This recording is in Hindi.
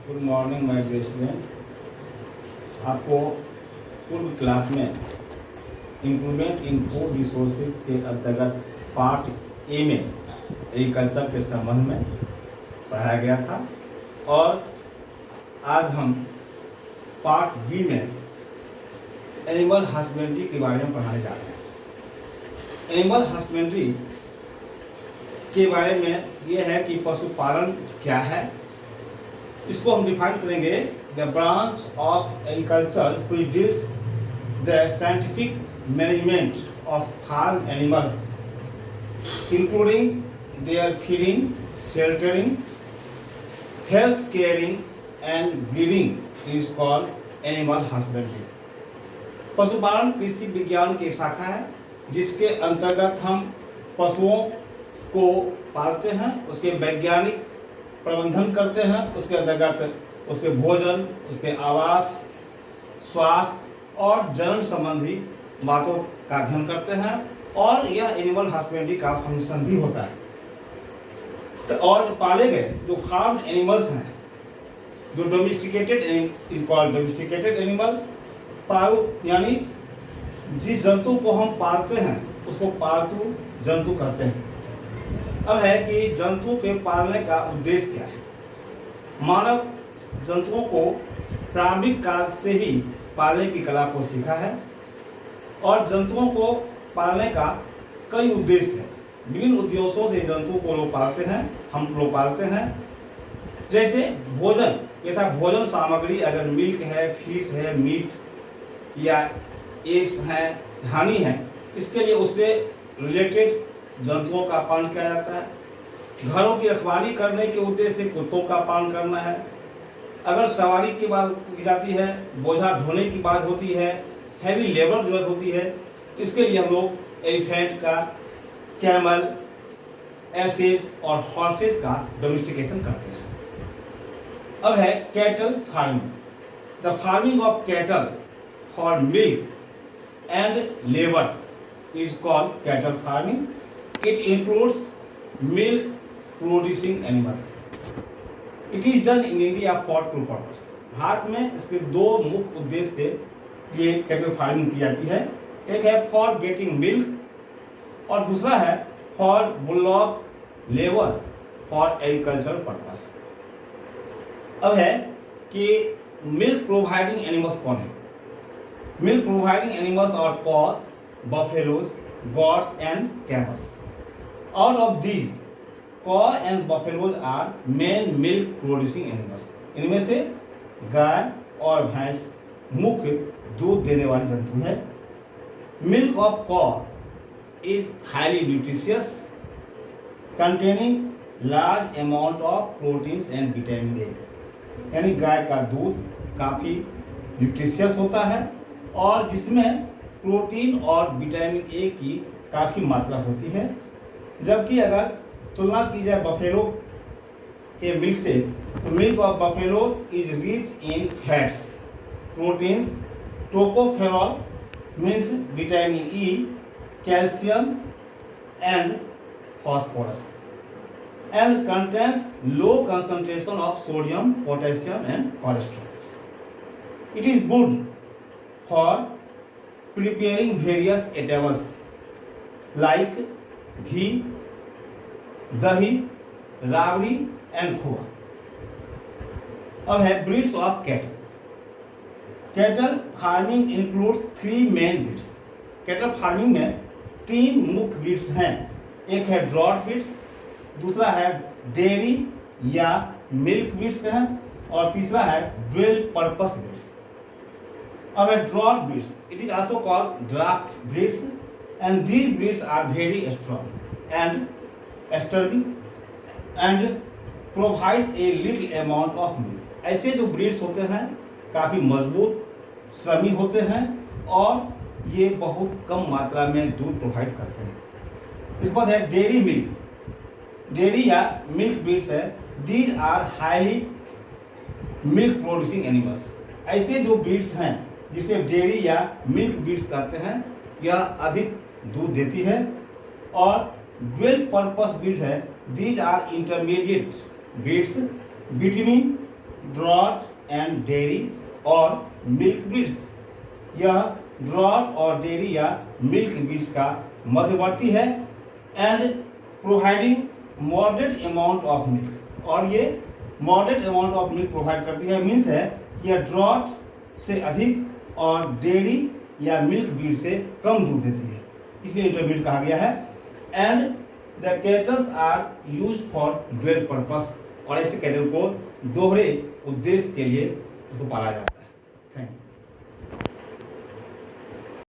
Good morning my dear students. आपको पूर्व क्लास में इम्प्रूवमेंट इन फूड रिसोर्सेज के अंतर्गत पार्ट ए में एग्रीकल्चर के संबंध में पढ़ाया गया था और आज हम पार्ट बी में एनिमल हस्बेंड्री के बारे में पढ़ाने जा रहे हैं। एनिमल हस्बेंड्री के बारे में ये है कि पशुपालन क्या है। इसको हम डिफाइन करेंगे, the branch of agriculture which deals the scientific management of farm animals including their feeding, sheltering, health caring and breeding is called animal husbandry. पशुपालन कृषि विज्ञान की एक शाखा है जिसके अंतर्गत हम पशुओं को पालते हैं, उसके वैज्ञानिक प्रबंधन करते हैं, उसके अंतर्गत उसके भोजन, उसके आवास, स्वास्थ्य और जनन संबंधी बातों का अध्ययन करते हैं और यह एनिमल हस्बेंड्री का फंक्शन भी होता है। तो और पाले गए जो फार्म एनिमल्स हैं, जो domesticated is called domesticated animal. पालतू यानी जिस जंतु को हम पालते हैं उसको पालतू जंतु कहते हैं। अब है कि जंतुओं के पालने का उद्देश्य क्या है। मानव जंतुओं को प्रारंभिक काल से ही पालने की कला को सीखा है और जंतुओं को पालने का कई उद्देश्य हैं। विभिन्न उद्देश्यों से जंतुओं को लोग पालते हैं, हम लोग पालते हैं। जैसे भोजन, यथा भोजन सामग्री अगर मिल्क है, फिश है, मीट या एग्स हैं, हनी है, इसके लिए उससे रिलेटेड जंतुओं का पालन किया जाता है। घरों की रखवाली करने के उद्देश्य से कुत्तों का पालन करना है। अगर सवारी की बात की जाती है, बोझा ढोने की बात होती है, हैवी लेबर जरूरत होती है, तो इसके लिए हम लोग एलिफेंट का, कैमल, एसेज और हॉर्सेज का डोमेस्टिकेशन करते हैं। अब है cattle farming. The farming of cattle for milk and labour is called cattle farming. It includes milk producing animals. It is done in India for two purposes. Bharat में इसके दो मुख्य उद्देश्य से ये कैटल फार्मिंग की जाती है। एक है फॉर गेटिंग मिल्क और दूसरा है for bullock labour for agriculture purpose. अब है कि मिल्क प्रोवाइडिंग एनिमल्स कौन है। Milk providing animals are cows buffaloes, goats and camels. All of these cow and buffaloes are main milk producing animals. इनमें से गाय और भैंस मुख्य दूध देने वाले जंतु हैं। Milk of cow is highly nutritious, containing large amount of proteins and vitamin A. यानी गाय का दूध काफ़ी न्यूट्रिशियस होता है और जिसमें प्रोटीन और विटामिन ए की काफ़ी मात्रा होती है। जबकि अगर तुलना की जाए बफेलो के मिल्क से, तो milk of buffalo is rich in fats, proteins, tocopherol means vitamin E, calcium and phosphorus and contains low concentration of sodium, potassium and cholesterol. It is good for preparing various eatables like घी, दही, राबड़ी एंड खोआ। अब है breeds of cattle. Cattle farming includes three main breeds. Cattle farming में तीन मुख्य ब्रीड्स हैं। एक है ड्रॉट ब्रीड्स, दूसरा है डेयरी या मिल्क ब्रीड्स हैं और तीसरा है dual purpose breeds. Of a drought breeds, it is also called draft breeds, and these breeds are very strong and sturdy and provides a little amount of milk. ऐसे जो breeds होते हैं काफ़ी मजबूत, श्रमी होते हैं और ये बहुत कम मात्रा में दूध प्रोवाइड करते हैं। इसके बाद है डेयरी मिल्क। डेयरी या मिल्क ब्रीड्स है, these are highly milk producing animals. ऐसे जो ब्रीड्स हैं जिसे डेयरी या मिल्क ब्रीड्स कहते हैं, यह अधिक दूध देती है। और ड्यूल पर्पस ब्रीड्स है, these are intermediate breeds between draught and dairy और मिल्क ब्रीड्स। यह ड्रॉट और डेयरी या मिल्क ब्रीड्स का मध्यवर्ती है and providing moderate amount of milk, और ये moderate amount of milk provide करती है। मीन्स है यह ड्रॉट से अधिक और डेयरी या मिल्क ब्रीड से कम दूध देती है, इसलिए इंटरमीडिएट कहा गया है। And the cattles are use for dual purpose, और ऐसे कैटल को दोहरे उद्देश्य के लिए उसको पाला जाता है।